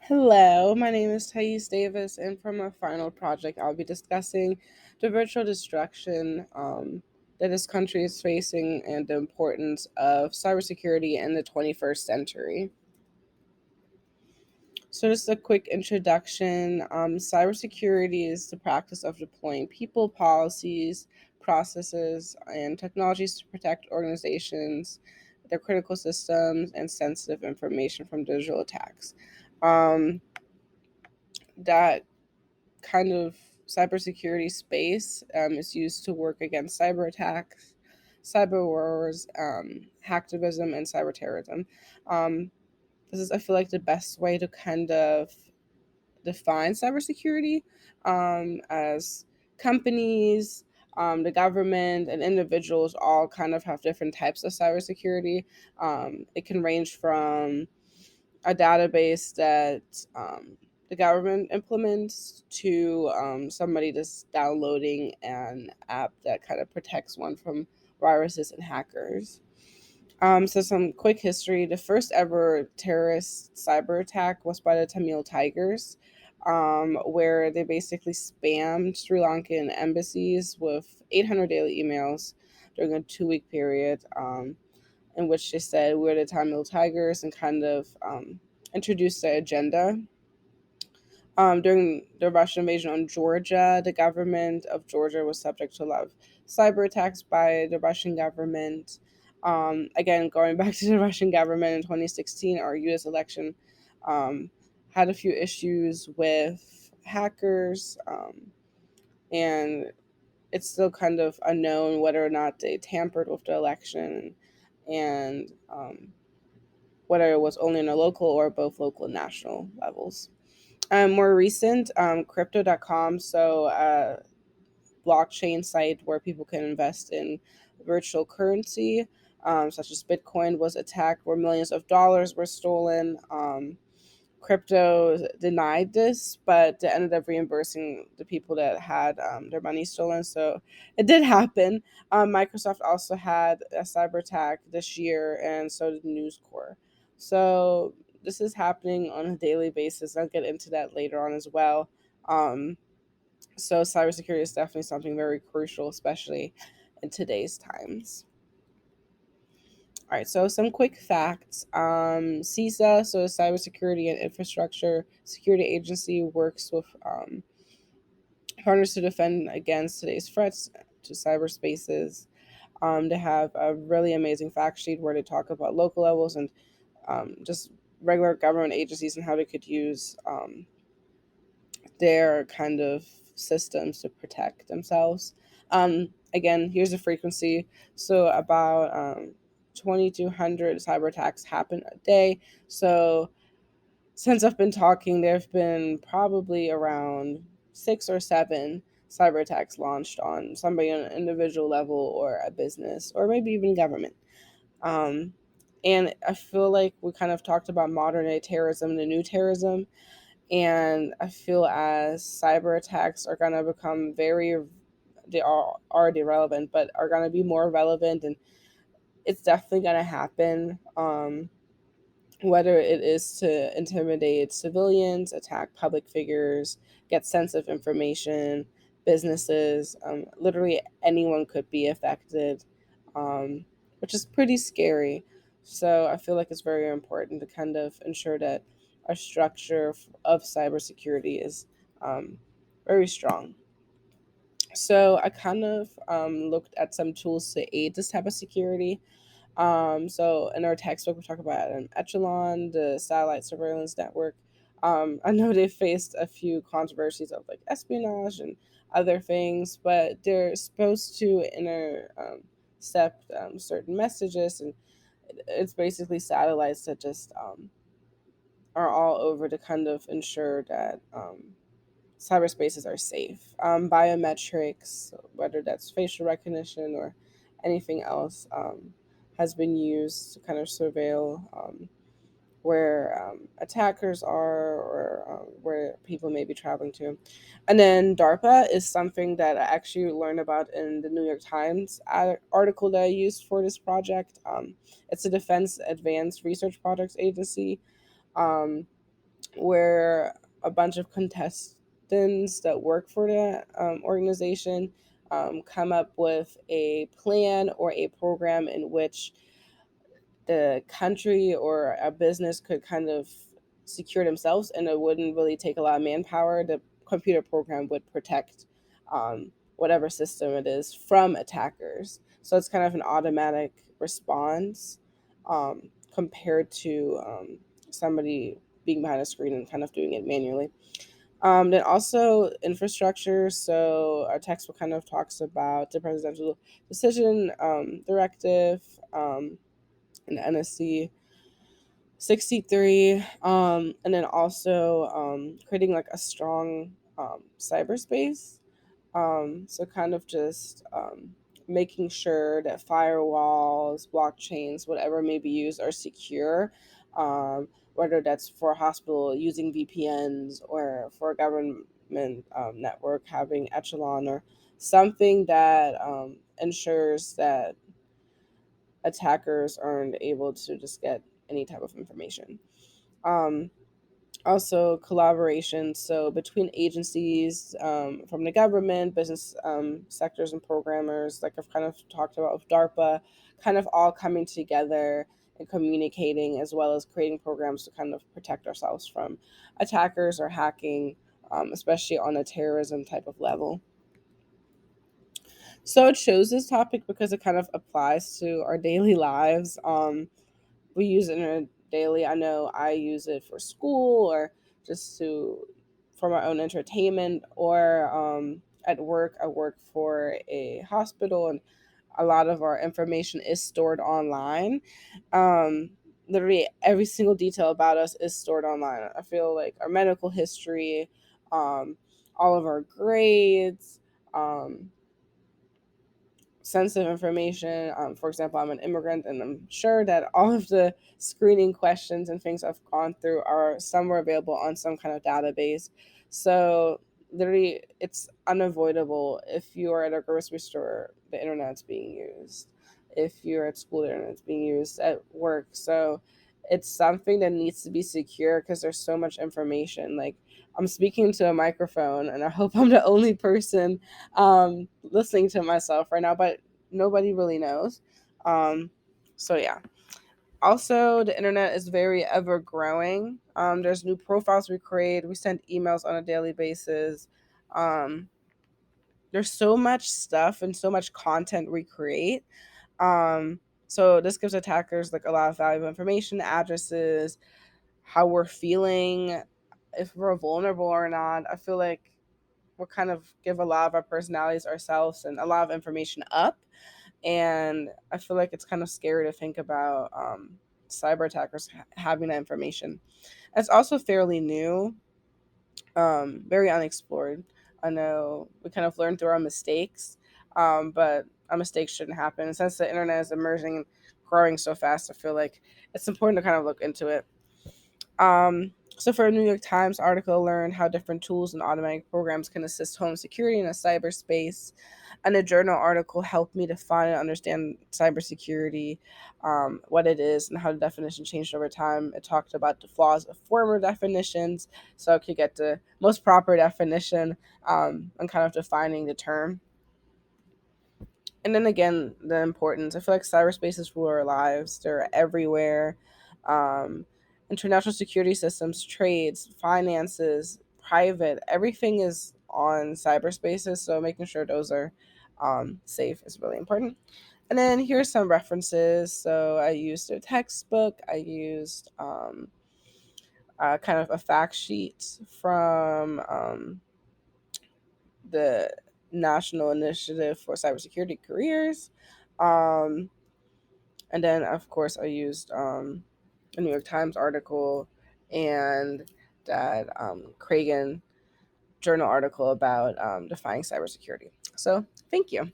Hello, my name is Thais Davis, and for my final project, I'll be discussing the virtual destruction that this country is facing and the importance of cybersecurity in the 21st century. So, just a quick introduction. Cybersecurity is the practice of deploying people, policies, processes, and technologies to protect organizations, their critical systems, and sensitive information from digital attacks. Um, that kind of cybersecurity space is used to work against cyber attacks, cyber wars, hacktivism, and cyber terrorism. Um, this is, I feel like, the best way to kind of define cybersecurity as companies, the government, and individuals all kind of have different types of cybersecurity. It can range from a database that the government implements to somebody just downloading an app that kind of protects one from viruses and hackers. So some quick history. The first ever terrorist cyber attack was by the Tamil Tigers, where they basically spammed Sri Lankan embassies with 800 daily emails during a 2 week period. In which they said we're the Tamil Tigers and kind of introduced the agenda. During the Russian invasion on Georgia, the government of Georgia was subject to a lot of cyber attacks by the Russian government. Again, going back to the Russian government in 2016, our US election um, had a few issues with hackers, and it's still kind of unknown whether or not they tampered with the election and whether it was only on a local or both local and national levels. More recent, crypto.com, so a blockchain site where people can invest in virtual currency, such as Bitcoin, was attacked where millions of dollars were stolen. Crypto denied this, but they ended up reimbursing the people that had their money stolen. So it did happen. Microsoft also had a cyber attack this year, and so did News Corp. So this is happening on a daily basis. I'll get into that later on as well. So cybersecurity is definitely something very crucial, especially in today's times. All right, so some quick facts. CISA, so the Cybersecurity and Infrastructure Security Agency, works with partners to defend against today's threats to cyberspaces. They have a really amazing fact sheet where they talk about local levels and just regular government agencies and how they could use their kind of systems to protect themselves. Again, here's the frequency. So about 2,200 cyber attacks happen a day. So since I've been talking, there have been probably around 6 or 7 cyber attacks launched on somebody on an individual level or a business or maybe even government. Um, and I feel like we kind of talked about modern day terrorism, the new terrorism, and I feel as cyber attacks are going to become they are already relevant, but are going to be more relevant, and it's definitely going to happen. Whether it is to intimidate civilians, attack public figures, get sensitive information, businesses, literally anyone could be affected, which is pretty scary. So I feel like it's very important to kind of ensure that our structure of cybersecurity is very strong. So I kind of looked at some tools to aid this type of security. So in our textbook, we talk about an echelon, the satellite surveillance network. I know they faced a few controversies of like espionage and other things, but they're supposed to intercept certain messages, and it's basically satellites that just are all over to kind of ensure that cyberspaces are safe. Biometrics, whether that's facial recognition or anything else, has been used to kind of surveil where attackers are or where people may be traveling to. And then DARPA is something that I actually learned about in the New York Times article that I used for this project. It's a Defense Advanced Research Projects Agency. Um, where a bunch of contestants that work for the organization come up with a plan or a program in which the country or a business could kind of secure themselves, and it wouldn't really take a lot of manpower. The computer program would protect whatever system it is from attackers. So it's kind of an automatic response compared to somebody being behind a screen and kind of doing it manually. Then also infrastructure. So our textbook kind of talks about the presidential decision directive and NSC 63, and then also creating like a strong cyberspace. So kind of just making sure that firewalls, blockchains, whatever may be used are secure, whether that's for a hospital using VPNs or for a government network having Echelon or something that ensures that attackers aren't able to just get any type of information. Um, Also, collaboration. So, between agencies from the government, business sectors, and programmers, like I've kind of talked about with DARPA, kind of all coming together and communicating, as well as creating programs to kind of protect ourselves from attackers or hacking, especially on a terrorism type of level. So, it chose this topic because it kind of applies to our daily lives. We use internet daily. I know I use it for school or just to for my own entertainment, or at work. I work for a hospital, and a lot of our information is stored online. Um, Literally every single detail about us is stored online. I feel like our medical history, um, all of our grades. Sensitive information. For example, I'm an immigrant, and I'm sure that all of the screening questions and things I've gone through are somewhere available on some kind of database. So, literally, it's unavoidable. If you are at a grocery store, the internet's being used. If you're at school, the internet's being used at work. So, it's something that needs to be secure because there's so much information. Like, I'm speaking to a microphone, and I hope I'm the only person listening to myself right now, but nobody really knows. Um, so yeah. Also, the internet is very ever growing. There's new profiles we create. We send emails on a daily basis. Um, there's so much stuff and so much content we create. So this gives attackers like a lot of valuable information, addresses, how we're feeling, if we're vulnerable or not. I feel like we'll kind of give a lot of our personalities ourselves and a lot of information up. And I feel like it's kind of scary to think about cyber attackers having that information. It's also fairly new, very unexplored. I know we kind of learn through our mistakes, but our mistakes shouldn't happen. And since the internet is emerging and growing so fast, I feel like it's important to kind of look into it. So for a New York Times article, learn how different tools and automatic programs can assist home security in a cyberspace. And a journal article helped me define and understand cybersecurity, what it is, and how the definition changed over time. It talked about the flaws of former definitions, so I could get the most proper definition and kind of defining the term. And then again, the importance. I feel like cyberspaces rule our lives. They're everywhere. Um, International security systems, trades, finances, private, everything is on cyberspaces. So making sure those are safe is really important. And then here's some references. So I used a textbook. I used kind of a fact sheet from the National Initiative for Cybersecurity Careers. Um, and then, of course, I used a New York Times article and that Cragen journal article about defying cybersecurity. So, thank you.